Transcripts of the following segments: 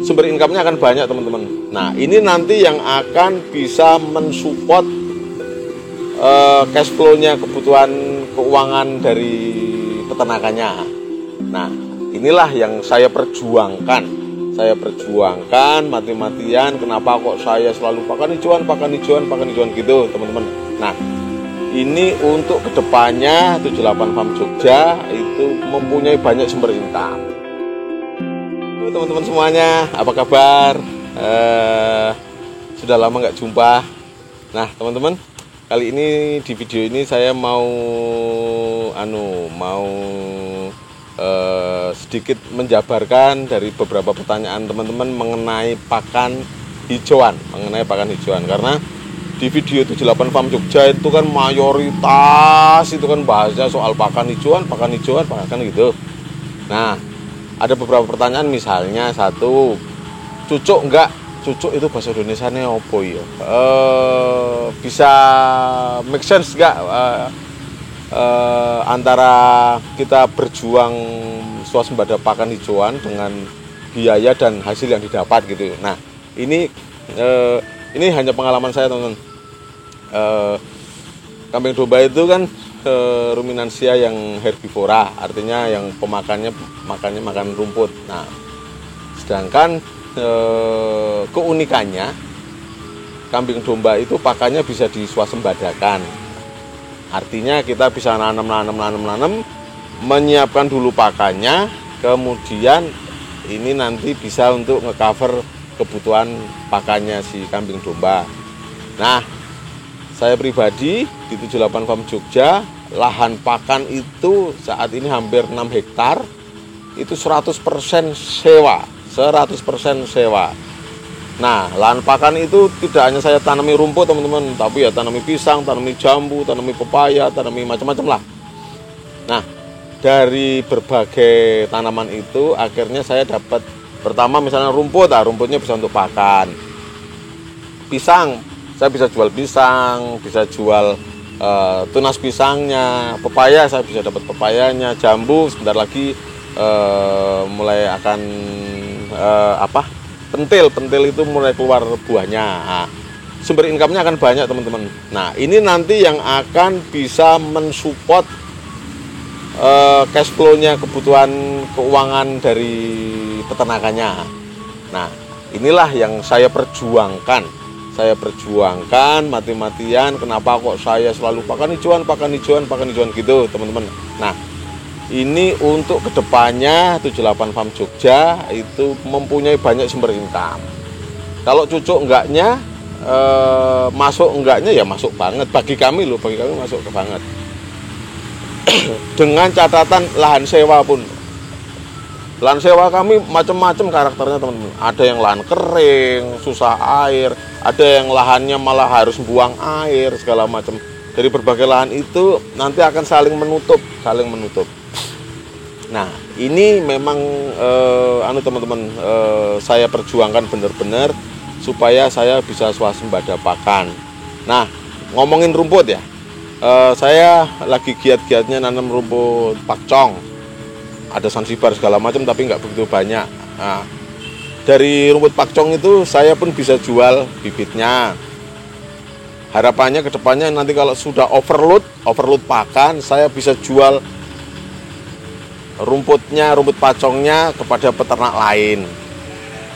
sumber income-nya akan banyak teman-teman. Nah ini nanti yang akan bisa mensupport cash flow-nya, kebutuhan keuangan dari peternakannya. Nah inilah yang saya perjuangkan. Saya perjuangkan mati-matian. Kenapa kok saya selalu pakan hijauan gitu teman-teman. Nah ini untuk kedepannya 78 Farm Jogja itu mempunyai banyak sumber income. Teman-teman semuanya, apa kabar? Sudah lama nggak jumpa. Nah teman-teman, kali ini di video ini saya mau sedikit menjabarkan dari beberapa pertanyaan teman-teman mengenai pakan hijauan, karena di video 78 Farm Jogja itu kan mayoritas itu kan bahasnya soal pakan hijauan gitu. Nah ada beberapa pertanyaan, misalnya satu, cucuk enggak? Cucuk itu bahasa Indonesianya apa ya? Bisa make sense enggak antara kita berjuang swasembada pakan hijauan dengan biaya dan hasil yang didapat gitu. Nah ini hanya pengalaman saya teman-teman. Kambing domba itu kan ruminansia yang herbivora, artinya yang makannya makan rumput. Nah, sedangkan keunikannya kambing domba itu pakannya bisa diswasembadakan. Artinya kita bisa nanam, menyiapkan dulu pakannya, kemudian ini nanti bisa untuk ngecover kebutuhan pakannya si kambing domba. Nah, saya pribadi di 78 Farm Jogja, lahan pakan itu saat ini hampir 6 hektar, itu 100% sewa. Nah, lahan pakan itu tidak hanya saya tanami rumput teman-teman, tapi ya tanami pisang, tanami jambu, tanami pepaya, tanami macam-macam lah. Nah, dari berbagai tanaman itu akhirnya saya dapat, pertama misalnya rumput, rumputnya bisa untuk pakan. Pisang, saya bisa jual pisang, bisa jual tunas pisangnya. Pepaya saya bisa dapat pepayanya. Jambu sebentar lagi mulai akan pentil itu mulai keluar buahnya. Nah, sumber income-nya akan banyak teman-teman. Nah ini nanti yang akan bisa mensupport cash flow-nya, kebutuhan keuangan dari peternakannya. Nah inilah yang saya perjuangkan mati-matian. Kenapa kok saya selalu pakan hijauan gitu teman-teman. Nah ini untuk kedepannya 78 Farm Jogja itu mempunyai banyak sumber income. Kalau cucuk enggaknya masuk enggaknya ya masuk banget bagi kami masuk banget. Dengan catatan lahan sewa pun. Lahan sewa kami macam-macam karakternya teman-teman. Ada yang lahan kering, susah air, ada yang lahannya malah harus buang air segala macam. Dari berbagai lahan itu nanti akan saling menutup. Nah ini memang teman-teman, saya perjuangkan benar-benar supaya saya bisa swasembada pakan. Nah ngomongin rumput ya, saya lagi giat-giatnya nanam rumput pakcong. Ada sansibar segala macam tapi nggak begitu banyak. Nah, dari rumput pakcong itu saya pun bisa jual bibitnya. Harapannya kedepannya nanti kalau sudah overload pakan, saya bisa jual rumput pakcongnya kepada peternak lain.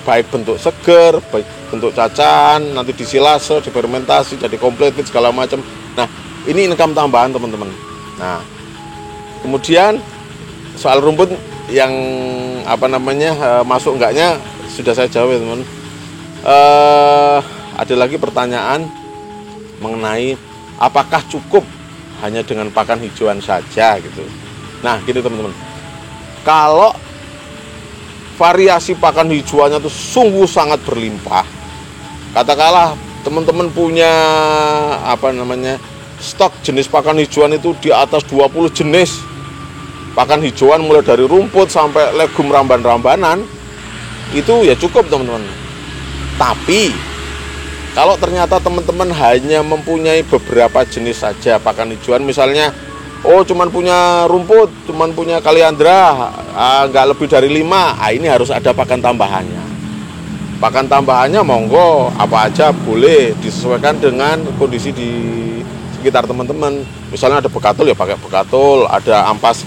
Baik bentuk seger, baik bentuk cacahan, nanti disilase, difermentasi, jadi komplit segala macam. Nah ini income tambahan teman-teman. Nah kemudian soal rumput yang masuk enggaknya sudah saya jawab ya teman. Ada lagi pertanyaan mengenai apakah cukup hanya dengan pakan hijauan saja gitu. Nah gitu teman-teman, kalau variasi pakan hijauannya itu sungguh sangat berlimpah, katakanlah teman-teman punya stok jenis pakan hijauan itu di atas 20 jenis pakan hijauan, mulai dari rumput sampai legum ramban-rambanan, itu ya cukup teman-teman. Tapi kalau ternyata teman-teman hanya mempunyai beberapa jenis saja pakan hijauan, misalnya cuman punya rumput, cuman punya kaliandra, nggak lebih dari 5, ini harus ada pakan tambahannya. Pakan tambahannya monggo apa aja boleh, disesuaikan dengan kondisi di sekitar teman-teman. Misalnya ada bekatul ya pakai bekatul, ada ampas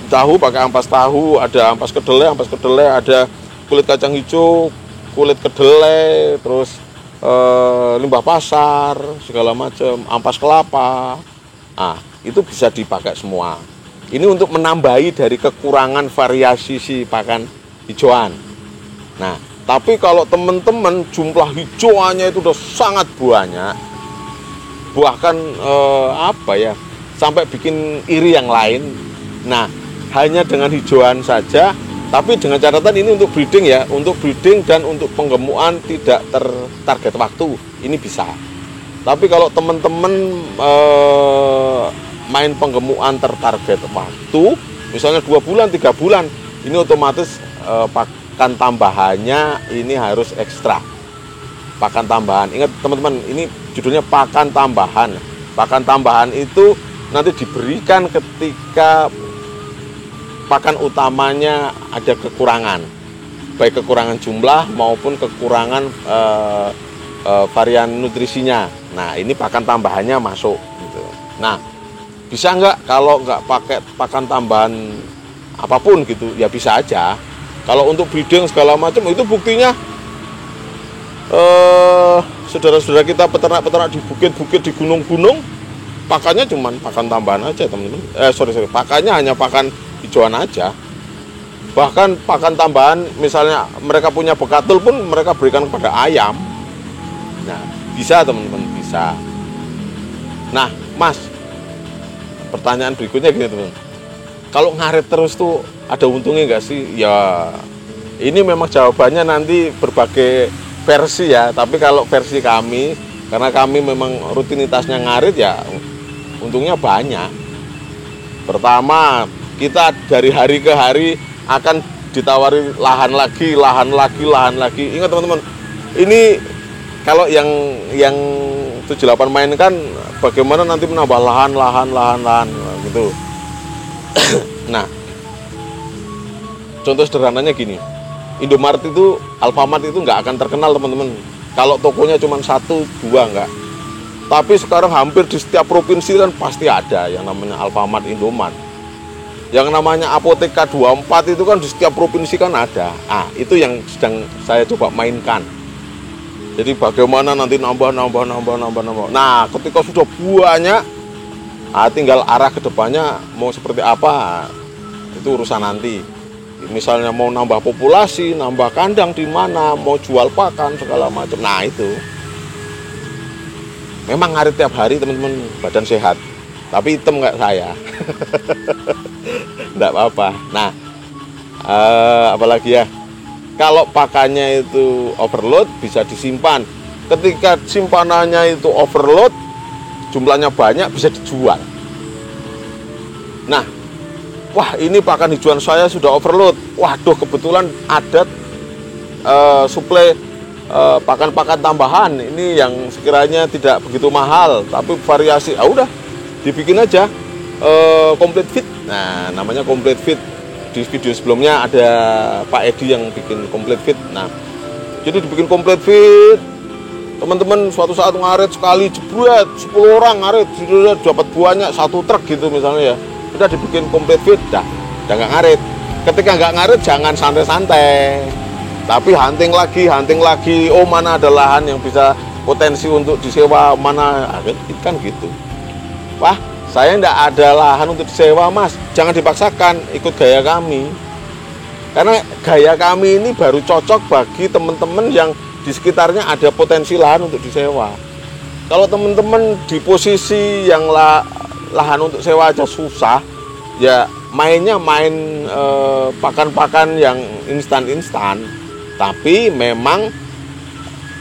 tahu pakai ampas tahu, ada ampas kedelai, ada kulit kacang hijau, kulit kedelai, terus limbah pasar segala macam, ampas kelapa. Nah, itu bisa dipakai semua. Ini untuk menambahi dari kekurangan variasi si pakan hijauan. Nah, tapi kalau teman-teman jumlah hijauannya itu udah sangat banyak, bahkan sampai bikin iri yang lain. Nah, hanya dengan hijauan saja, tapi dengan catatan ini untuk breeding ya, untuk breeding dan untuk penggemukan tidak tertarget waktu, ini bisa. Tapi kalau teman-teman main penggemukan tertarget waktu, misalnya 2 bulan, 3 bulan, ini otomatis pakan tambahannya ini harus ekstra. Pakan tambahan, ingat teman-teman, ini judulnya pakan tambahan. Pakan tambahan itu nanti diberikan ketika pakan utamanya ada kekurangan, baik kekurangan jumlah maupun kekurangan varian nutrisinya. Nah, ini pakan tambahannya masuk gitu. Nah, bisa nggak kalau nggak pakai pakan tambahan apapun gitu? Ya bisa aja. Kalau untuk breeding segala macam itu buktinya saudara-saudara kita peternak-peternak di bukit-bukit, di gunung-gunung, pakannya cuma pakan tambahan aja teman-teman. Pakannya hanya pakan hijauan aja. Bahkan pakan tambahan misalnya mereka punya bekatul pun mereka berikan kepada ayam. Nah, bisa teman-teman, bisa. Nah, Mas, pertanyaan berikutnya gini teman-teman. Kalau ngarit terus tuh ada untungnya nggak sih? Ya, ini memang jawabannya nanti berbagai versi ya. Tapi kalau versi kami, karena kami memang rutinitasnya ngarit ya, untungnya banyak. Pertama, kita dari hari ke hari akan ditawari lahan lagi. Ingat teman-teman, ini kalau yang 78 mainkan bagaimana nanti menambah lahan gitu. Nah, contoh sederhananya gini, Indomaret itu, Alfamart itu nggak akan terkenal teman-teman kalau tokonya cuma 1-2 nggak. Tapi sekarang hampir di setiap provinsi kan pasti ada yang namanya Alfamart, Indomart. Yang namanya Apotek K24 itu kan di setiap provinsi kan ada. Itu yang sedang saya coba mainkan. Jadi bagaimana nanti nambah. Nah, ketika sudah banyak, tinggal arah ke depannya mau seperti apa, itu urusan nanti. Misalnya mau nambah populasi, nambah kandang di mana, mau jual pakan segala macam. Nah, itu memang ngarit tiap hari teman-teman, badan sehat. Tapi hitam nggak saya. Nggak apa-apa. Nah, apalagi ya, kalau pakannya itu overload bisa disimpan. Ketika simpanannya itu overload, jumlahnya banyak, bisa dijual. Nah, wah ini pakan hijauan saya sudah overload. Waduh, kebetulan ada suplai pakan-pakan tambahan. Ini yang sekiranya tidak begitu mahal, tapi variasi. Udah, dibikin aja complete fit. Nah, namanya complete fit. Di video sebelumnya ada Pak Edi yang bikin complete fit. Nah, jadi dibikin complete fit. Teman-teman suatu saat ngarit sekali jebret 10 orang ngarit, sudah dapat buahnya 1 truk gitu misalnya ya. Udah dibikin complete fit, udah nggak ngarit. Ketika nggak ngarit jangan santai-santai. Tapi hunting lagi. Oh, mana ada lahan yang bisa potensi untuk disewa, mana kan gitu. Wah, saya nggak ada lahan untuk disewa, Mas. Jangan dipaksakan, ikut gaya kami. Karena gaya kami ini baru cocok bagi teman-teman yang di sekitarnya ada potensi lahan untuk disewa. Kalau teman-teman di posisi yang lahan untuk sewa aja susah, ya mainnya main pakan-pakan yang instan. Tapi memang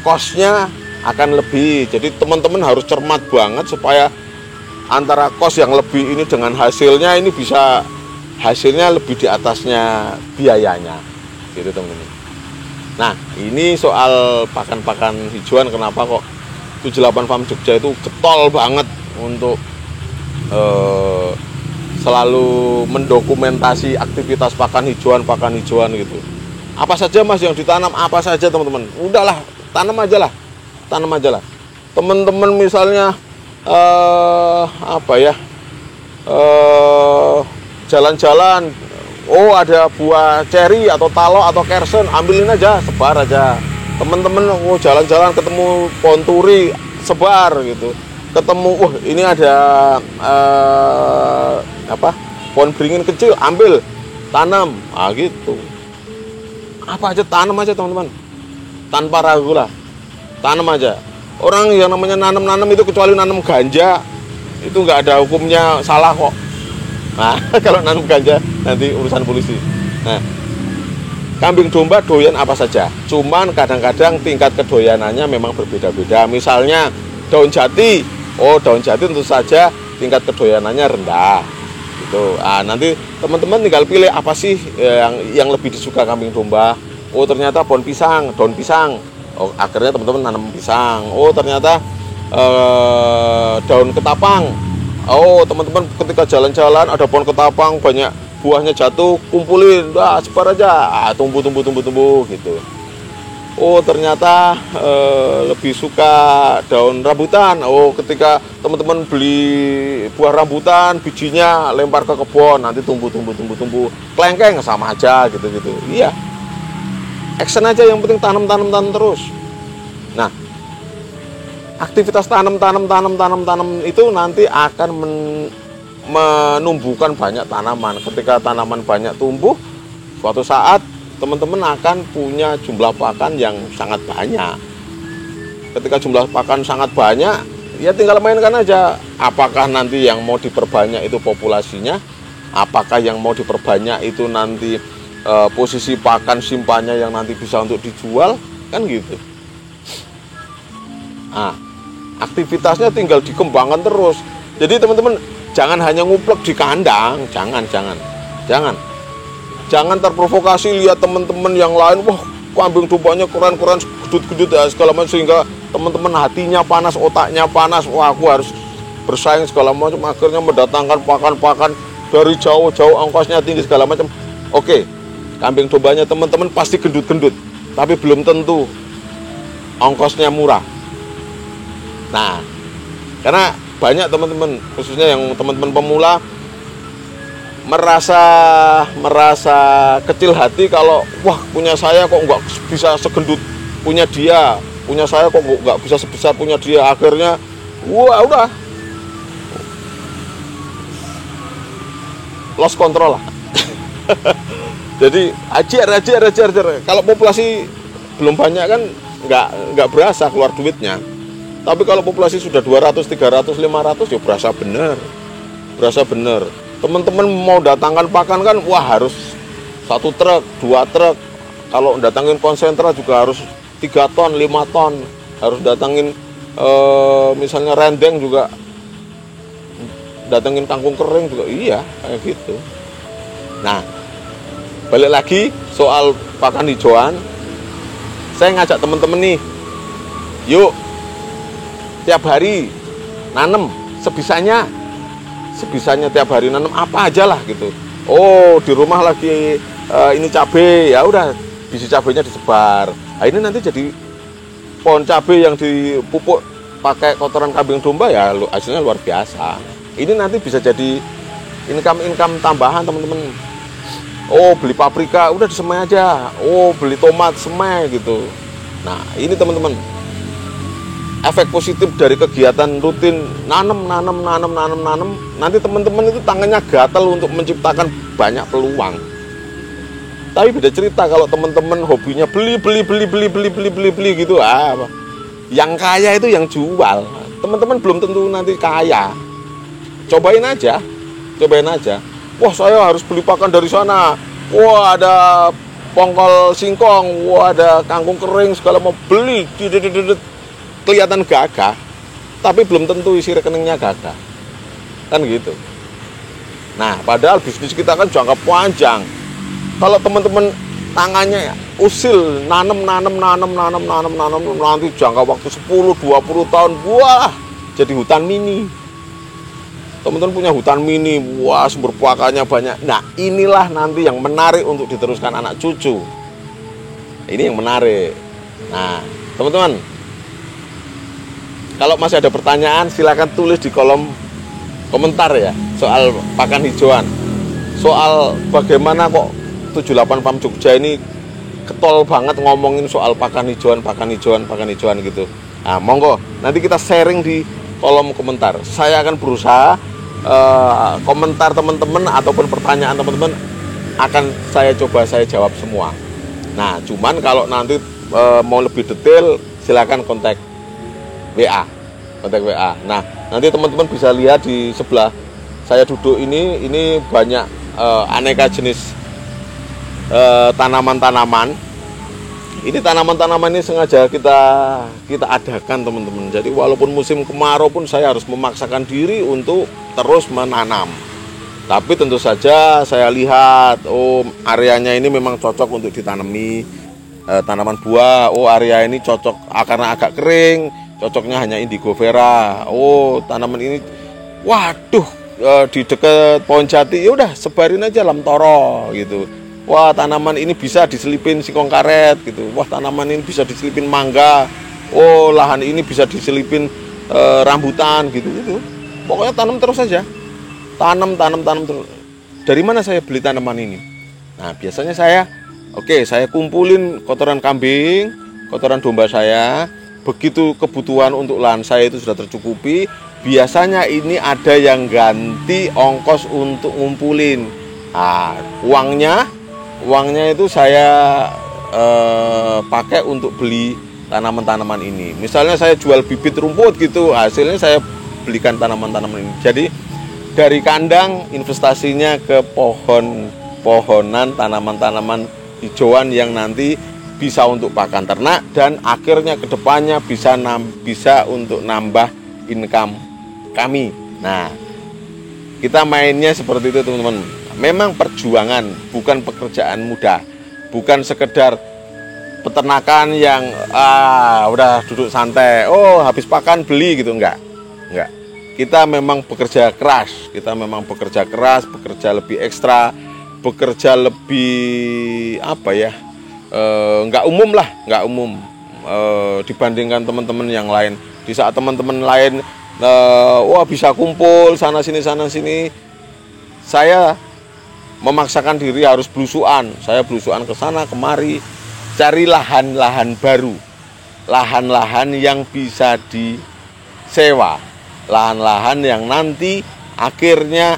kosnya akan lebih. Jadi teman-teman harus cermat banget supaya antara kos yang lebih ini dengan hasilnya ini bisa hasilnya lebih di atasnya biayanya gitu teman-teman. Nah, ini soal pakan-pakan hijauan, kenapa kok 78 Farm Jogja itu getol banget untuk selalu mendokumentasi aktivitas pakan hijauan gitu. Apa saja Mas yang ditanam, apa saja teman-teman. Udahlah, tanam aja lah. Tanam aja lah. Teman-teman misalnya jalan-jalan, oh ada buah ceri atau talo atau kersen, ambilin aja, sebar aja. Teman-teman oh jalan-jalan ketemu pohon turi, sebar gitu. Ketemu ini ada pohon beringin kecil, ambil, tanam, gitu. Apa aja tanam aja teman-teman, tanpa ragu lah, tanam aja. Orang yang namanya nanam itu kecuali nanam ganja itu nggak ada hukumnya salah kok. Nah kalau nanam ganja nanti urusan polisi. Nah kambing domba doyan apa saja, cuman kadang-kadang tingkat kedoyanannya memang berbeda-beda. Misalnya daun jati, daun jati tentu saja tingkat kedoyanannya rendah gitu. Nanti teman-teman tinggal pilih apa sih yang lebih disuka kambing domba. Ternyata pohon pisang, daun pisang. Akhirnya teman-teman nanam pisang. Ternyata daun ketapang. Teman-teman ketika jalan-jalan ada pohon ketapang banyak buahnya jatuh, kumpulin, sebar aja, tumbuh gitu. Ternyata lebih suka daun rambutan. Ketika teman-teman beli buah rambutan, bijinya lempar ke kebun, nanti tumbuh, kelengkeng, sama aja gitu. Iya, action aja, yang penting tanam terus. Nah, aktivitas tanam itu nanti akan menumbuhkan banyak tanaman. Ketika tanaman banyak tumbuh, suatu saat teman-teman akan punya jumlah pakan yang sangat banyak. Ketika jumlah pakan sangat banyak, ya tinggal mainkan aja. Apakah nanti yang mau diperbanyak itu populasinya, apakah yang mau diperbanyak itu nanti posisi pakan simpannya yang nanti bisa untuk dijual, kan gitu. Aktivitasnya tinggal dikembangkan terus. Jadi teman-teman jangan hanya nguplek di kandang, jangan terprovokasi lihat teman-teman yang lain, wah kambing dombanya keren-keren, gedut-gedut ya segala macam, sehingga teman-teman hatinya panas, otaknya panas, wah aku harus bersaing segala macam, akhirnya mendatangkan pakan-pakan dari jauh-jauh, ongkosnya tinggi segala macam. Oke, kambing dombanya teman-teman pasti gendut-gendut, tapi belum tentu ongkosnya murah. Nah, karena banyak teman-teman, khususnya yang teman-teman pemula, merasa kecil hati kalau wah punya saya kok nggak bisa segendut punya dia, punya saya kok nggak bisa sebesar punya dia. Akhirnya udah lost control lah. Jadi ajar. Kalau populasi belum banyak kan nggak berasa keluar duitnya. Tapi kalau populasi sudah 200, 300, 500 ya berasa bener. Teman-teman mau datangkan pakan kan, wah harus 1 truk, 2 truk. Kalau datangin konsentrat juga harus 3 ton, 5 ton. Harus datangin misalnya rendeng juga, datangin kangkung kering juga, iya kayak gitu. Nah, balik lagi soal pakan hijauan, saya ngajak teman-teman nih, yuk tiap hari nanam sebisanya tiap hari nanam apa aja lah gitu. Di rumah lagi ini cabai, ya udah biji cabainya disebar. Ini nanti jadi pohon cabai yang dipupuk pakai kotoran kambing domba, ya hasilnya luar biasa. Ini nanti bisa jadi income tambahan teman-teman. Beli paprika udah disemai aja. Beli tomat semai gitu. Nah ini teman-teman, efek positif dari kegiatan rutin nanam, nanti teman-teman itu tangannya gatel untuk menciptakan banyak peluang. Tapi beda cerita kalau teman-teman hobinya beli gitu, yang kaya itu yang jual. Teman-teman belum tentu nanti kaya. Cobain aja. Wah saya harus beli pakan dari sana. Wah ada pongkol singkong, wah ada kangkung kering segala mau beli. Kelihatan gagah, tapi belum tentu isi rekeningnya gagah, kan gitu. Nah, padahal bisnis kita kan jangka panjang. Kalau teman-teman tangannya usil, nanam, nanti jangka waktu 10-20 tahun, wah, jadi hutan mini. Teman-teman punya hutan mini, wah, sumber pakannya banyak. Nah, inilah nanti yang menarik untuk diteruskan anak cucu. Ini yang menarik. Nah, teman-teman, kalau masih ada pertanyaan silakan tulis di kolom komentar ya, soal pakan hijauan. Soal bagaimana kok 78 Farm Jogja ini ketol banget ngomongin soal pakan hijauan gitu. Nah, monggo nanti kita sharing di kolom komentar. Saya akan berusaha komentar teman-teman ataupun pertanyaan teman-teman akan saya jawab semua. Nah, cuman kalau nanti mau lebih detail silakan kontak WA. Nah, nanti teman-teman bisa lihat di sebelah saya duduk ini banyak aneka jenis tanaman-tanaman. Ini tanaman-tanaman ini sengaja kita adakan, teman-teman. Jadi walaupun musim kemarau pun saya harus memaksakan diri untuk terus menanam. Tapi tentu saja saya lihat, areanya ini memang cocok untuk ditanami tanaman buah. Area ini cocok karena agak kering, cocoknya hanya indigo vera. Tanaman ini, waduh, di dekat pohon jati, ya udah sebarin aja lamtoro gitu. Wah, tanaman ini bisa diselipin singkong karet gitu. Wah, tanaman ini bisa diselipin mangga. Lahan ini bisa diselipin rambutan gitu. Pokoknya tanam terus saja. Tanam terus. Dari mana saya beli tanaman ini? Nah, biasanya saya kumpulin kotoran kambing, kotoran domba saya. Begitu kebutuhan untuk lahan saya itu sudah tercukupi, biasanya ini ada yang ganti ongkos untuk ngumpulin. Nah, uangnya itu saya pakai untuk beli tanaman-tanaman ini. Misalnya saya jual bibit rumput gitu, hasilnya saya belikan tanaman-tanaman ini. Jadi dari kandang investasinya ke pohonan tanaman-tanaman hijauan yang nanti bisa untuk pakan ternak dan akhirnya kedepannya bisa untuk nambah income kami. Nah, kita mainnya seperti itu, teman-teman. Memang perjuangan, bukan pekerjaan mudah, bukan sekedar peternakan yang udah duduk santai, habis pakan beli gitu, enggak. Kita memang bekerja keras, bekerja lebih ekstra, bekerja lebih nggak umum dibandingkan teman-teman yang lain. Di saat teman-teman lain bisa kumpul sana sini, saya memaksakan diri harus belusuan. Saya belusuan ke sana kemari, cari lahan-lahan baru, lahan-lahan yang bisa disewa, lahan-lahan yang nanti akhirnya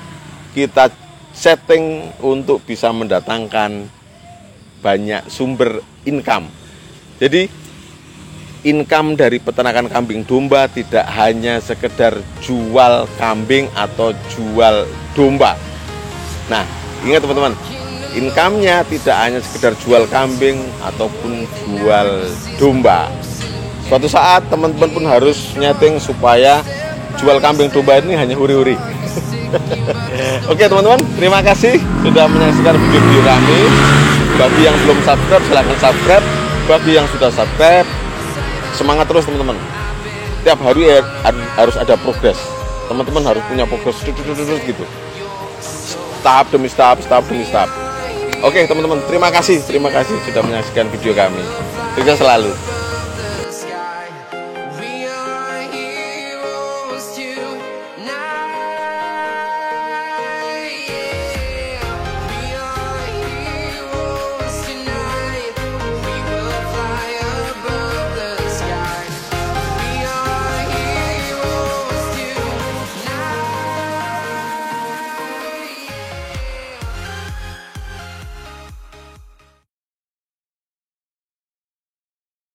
kita setting untuk bisa mendatangkan banyak sumber income. Jadi income dari peternakan kambing domba tidak hanya sekedar jual kambing atau jual domba. Nah, ingat teman-teman, income-nya tidak hanya sekedar jual kambing ataupun jual domba. Suatu saat teman-teman pun harus nyeting supaya jual kambing domba ini hanya huri-huri. Oke teman-teman, terima kasih sudah menyaksikan video-video kami. Bagi yang belum subscribe silahkan subscribe. Bagi yang sudah subscribe, semangat terus teman-teman. Tiap hari harus ada progres. Teman-teman harus punya progres gitu. Tahap demi tahap. Oke teman-teman, terima kasih sudah menyaksikan video kami. Sukses selalu.